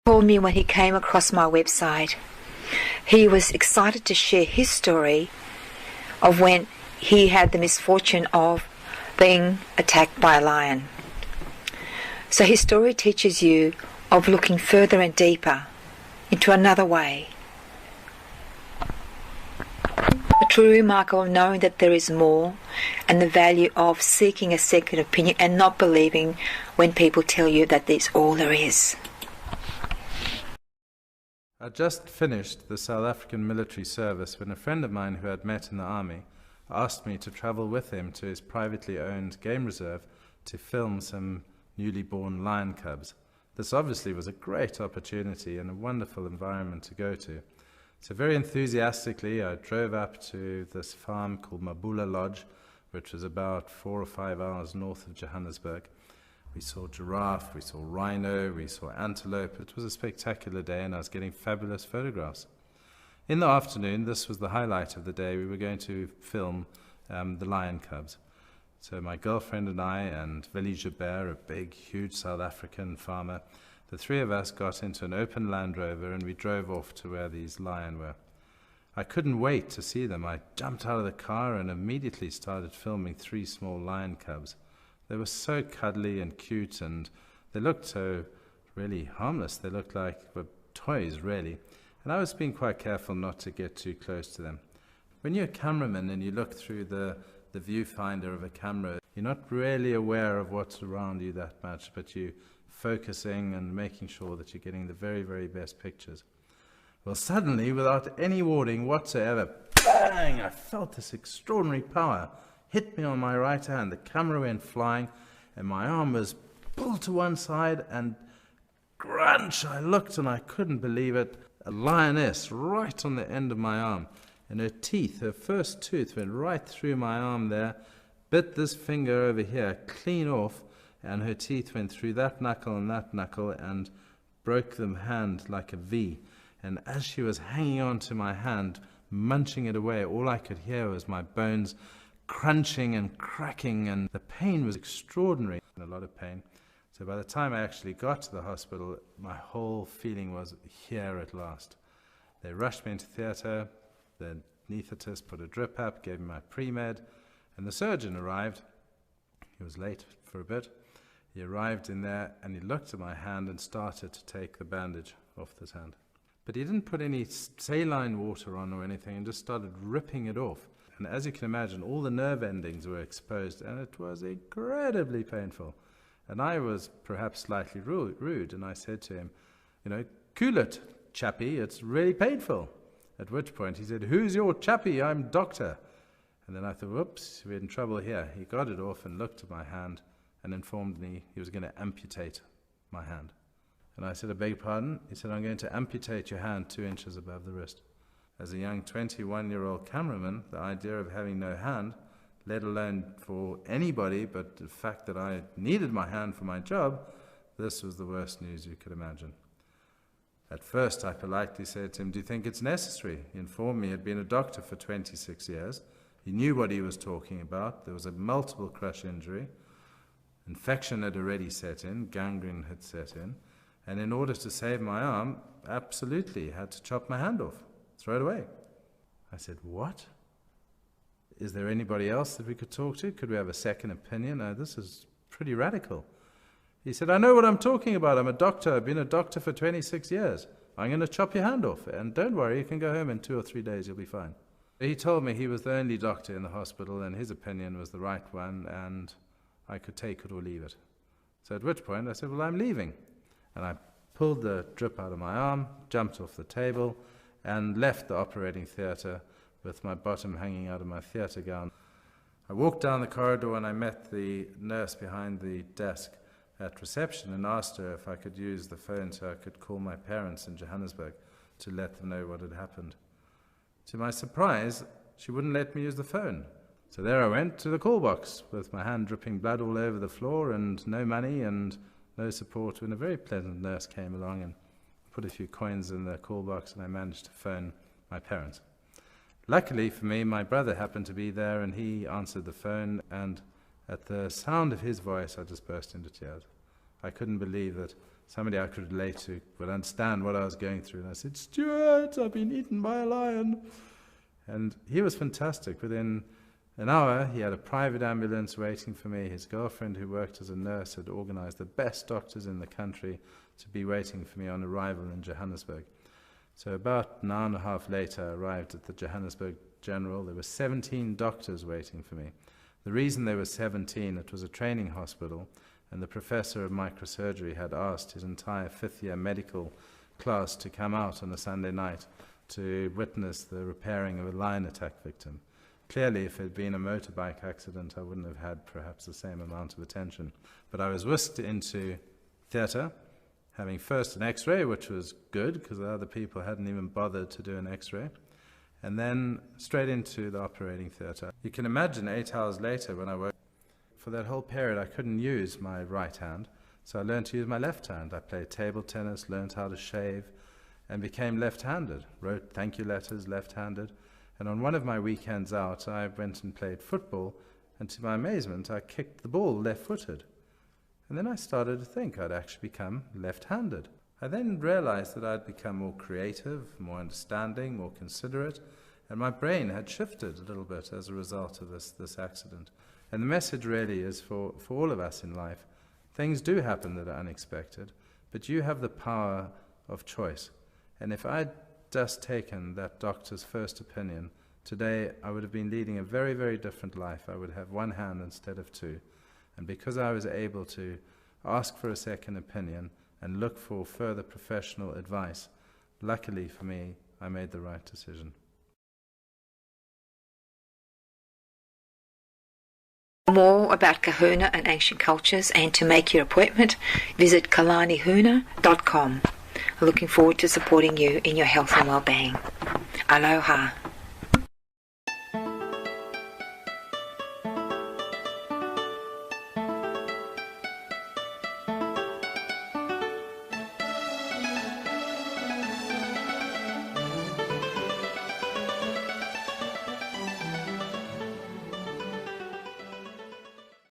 Told me when he came across my website, he was excited to share his story of when he had the misfortune of being attacked by a lion. So his story teaches you of looking further and deeper into another way. A true remark of knowing that there is more, and the value of seeking a second opinion and not believing when people tell you that there's all there is. I just finished the South African military service when a friend of mine who had met in the army asked me to travel with him to his privately owned game reserve to film some newly born lion cubs. This obviously was a great opportunity and a wonderful environment to go to. So very enthusiastically I drove up to this farm called Mabula Lodge, which was about 4 or 5 hours north of Johannesburg. We saw giraffe, we saw rhino, we saw antelope. It was a spectacular day and I was getting fabulous photographs. In the afternoon, this was the highlight of the day, we were going to film the lion cubs. So my girlfriend and I and Willie Joubert, a big, huge South African farmer, the three of us got into an open Land Rover and we drove off to where these lions were. I couldn't wait to see them. I jumped out of the car and immediately started filming 3 small lion cubs. They were so cuddly and cute, and they looked so really harmless. They looked like toys, really. And I was being quite careful not to get too close to them. When you're a cameraman and you look through the viewfinder of a camera, you're not really aware of what's around you that much, but you're focusing and making sure that you're getting the very, very best pictures. Well, suddenly, without any warning whatsoever, bang! I felt this extraordinary power hit me on my right hand. The camera went flying and my arm was pulled to one side and crunch! I looked and I couldn't believe it. A lioness right on the end of my arm, and her teeth, her first tooth went right through my arm there, bit this finger over here clean off, and her teeth went through that knuckle and broke the hand like a V. And as she was hanging on to my hand, munching it away, all I could hear was my bones crunching and cracking, and the pain was extraordinary, a lot of pain. So by the time I actually got to the hospital, my whole feeling was here at last. They rushed me into theatre, the anaesthetist put a drip up, gave me my pre-med, and the surgeon arrived. He was late for a bit. He arrived in there and he looked at my hand and started to take the bandage off this hand. But he didn't put any saline water on or anything and just started ripping it off. And as you can imagine, all the nerve endings were exposed, and it was incredibly painful. And I was perhaps slightly rude, and I said to him, cool it, chappie, it's really painful. At which point he said, who's your chappie? I'm doctor. And then I thought, whoops, we're in trouble here. He got it off and looked at my hand and informed me he was going to amputate my hand. And I said, I beg your pardon? He said, I'm going to amputate your hand 2 inches above the wrist. As a young 21-year-old cameraman, the idea of having no hand, let alone for anybody, but the fact that I needed my hand for my job, this was the worst news you could imagine. At first, I politely said to him, do you think it's necessary? He informed me he had been a doctor for 26 years. He knew what he was talking about. There was a multiple crush injury. Infection had already set in. Gangrene had set in. And in order to save my arm, absolutely had to chop my hand off. Throw it away. I said, what? Is there anybody else that we could talk to? Could we have a second opinion? This is pretty radical. He said, I know what I'm talking about. I'm a doctor. I've been a doctor for 26 years. I'm going to chop your hand off. And don't worry, you can go home in 2 or 3 days. You'll be fine. He told me he was the only doctor in the hospital and his opinion was the right one and I could take it or leave it. So at which point I said, well, I'm leaving. And I pulled the drip out of my arm, jumped off the table, and left the operating theatre with my bottom hanging out of my theatre gown. I walked down the corridor and I met the nurse behind the desk at reception and asked her if I could use the phone so I could call my parents in Johannesburg to let them know what had happened. To my surprise, she wouldn't let me use the phone. So there I went to the call box with my hand dripping blood all over the floor and no money and no support, when a very pleasant nurse came along and put a few coins in the call box and I managed to phone my parents. Luckily for me, my brother happened to be there and he answered the phone, and at the sound of his voice I just burst into tears. I couldn't believe that somebody I could relate to, would understand what I was going through. And I said, "Stuart, I've been eaten by a lion." And he was fantastic. Within an hour, he had a private ambulance waiting for me. His girlfriend, who worked as a nurse, had organized the best doctors in the country to be waiting for me on arrival in Johannesburg. So about an hour and a half later, I arrived at the Johannesburg General. There were 17 doctors waiting for me. The reason there were 17, it was a training hospital, and the professor of microsurgery had asked his entire fifth-year medical class to come out on a Sunday night to witness the repairing of a lion attack victim. Clearly, if it had been a motorbike accident, I wouldn't have had perhaps the same amount of attention. But I was whisked into theatre, having first an x-ray, which was good, because the other people hadn't even bothered to do an x-ray, and then straight into the operating theatre. You can imagine 8 hours later when I woke. For that whole period, I couldn't use my right hand, so I learned to use my left hand. I played table tennis, learned how to shave, and became left-handed. Wrote thank you letters left-handed. And on one of my weekends out, I went and played football, and to my amazement, I kicked the ball left-footed. And then I started to think I'd actually become left-handed. I then realized that I'd become more creative, more understanding, more considerate, and my brain had shifted a little bit as a result of this accident. And the message really is for all of us in life. Things do happen that are unexpected, but you have the power of choice. And if I'd just taken that doctor's first opinion, today I would have been leading a very, very different life. I would have one hand instead of two. And because I was able to ask for a second opinion and look for further professional advice, luckily for me, I made the right decision. For more about Kahuna and ancient cultures and to make your appointment, visit kalanihuna.com. Looking forward to supporting you in your health and well-being. Aloha.